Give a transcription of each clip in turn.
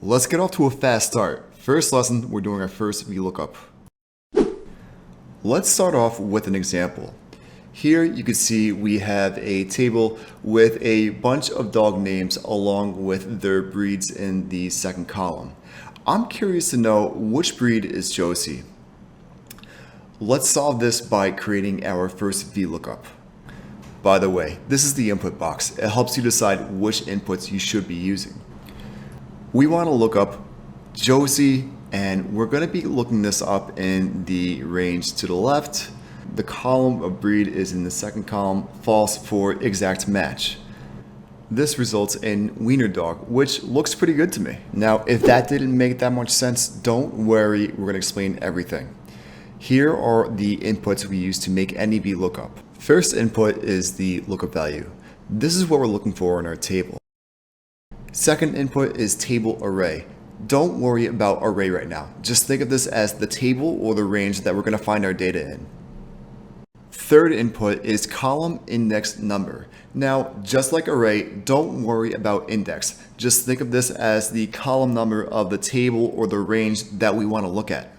let's get off to a fast start. First lesson, we're doing our first VLOOKUP. Let's start off with an example. Here you can see we have a table with a bunch of dog names along with their breeds in the second column. I'm curious to know which breed is Josie. Let's solve this by creating our first VLOOKUP. By the way, this is the input box. It helps you decide which inputs you should be using. We want to look up Josie, and we're going to be looking this up in the range to the left. The column of breed is in the second column, false for exact match. This results in wiener dog, which looks pretty good to me. Now, if that didn't make that much sense, don't worry, we're going to explain everything. Here are the inputs we use to make any VLOOKUP. First input is the lookup value. This is what we're looking for in our table. Second input is table array. Don't worry about array right now. Just think of this as the table or the range that we're going to find our data in. Third input is column index number. Now, just like array, don't worry about index. Just think of this as the column number of the table or the range that we want to look at.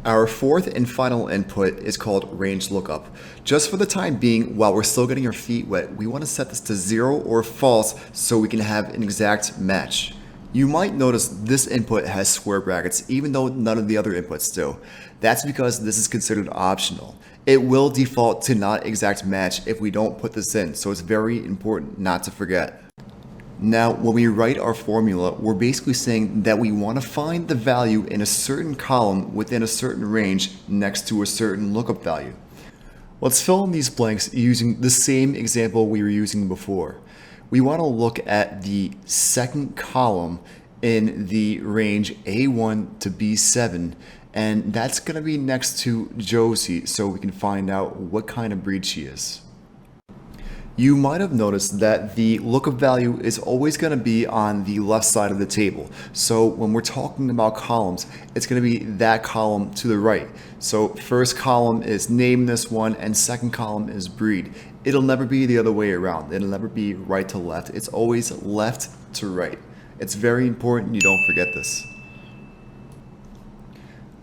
Our fourth and final input is called range lookup. Just for the time being, while we're still getting our feet wet, we want to set this to 0 or false so we can have an exact match. You might notice this input has square brackets even though none of the other inputs do. That's because this is considered optional. It will default to not exact match if we don't put this in, so it's very important not to forget. Now, when we write our formula, we're basically saying that we want to find the value in a certain column within a certain range next to a certain lookup value. Let's fill in these blanks using the same example we were using before. We want to look at the second column in the range A1 to B7, and that's going to be next to Josie so we can find out what kind of breed she is. You might have noticed that the lookup value is always going to be on the left side of the table. So when we're talking about columns, it's going to be that column to the right. So first column is name this one and second column is breed. It'll never be the other way around. It'll never be right to left. It's always left to right. It's very important you don't forget this.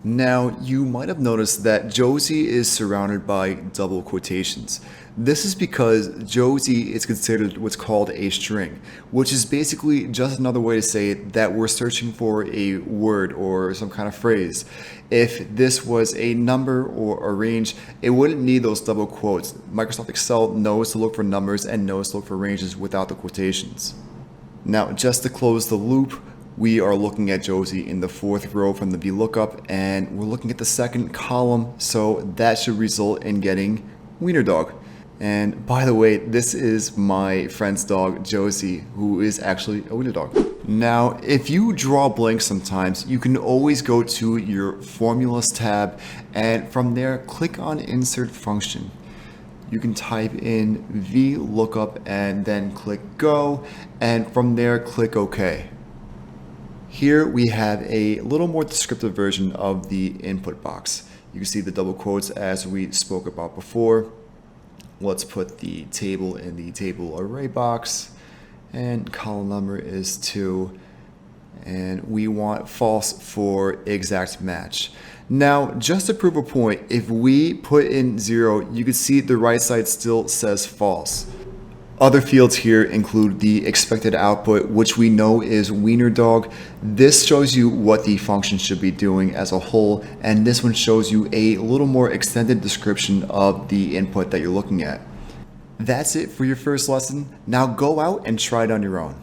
Now, you might have noticed that Josie is surrounded by double quotations. This is because Josie is considered what's called a string, which is basically just another way to say that we're searching for a word or some kind of phrase. If this was a number or a range, it wouldn't need those double quotes. Microsoft Excel knows to look for numbers and knows to look for ranges without the quotations. Now, just to close the loop, we are looking at Josie in the fourth row from the VLOOKUP, and we're looking at the second column, so that should result in getting wiener dog. And by the way, this is my friend's dog, Josie, who is actually a wiener dog. Now, if you draw blanks sometimes, you can always go to your formulas tab, and from there, click on insert function. You can type in VLOOKUP and then click go, and from there, click OK. Here we have a little more descriptive version of the input box. You can see the double quotes as we spoke about before. Let's put the table in the table array box, and column number is 2, and we want false for exact match. Now, just to prove a point, if we put in 0, you can see the right side still says false. Other fields here include the expected output, which we know is wiener dog. This shows you what the function should be doing as a whole, and this one shows you a little more extended description of the input that you're looking at. That's it for your first lesson. Now go out and try it on your own.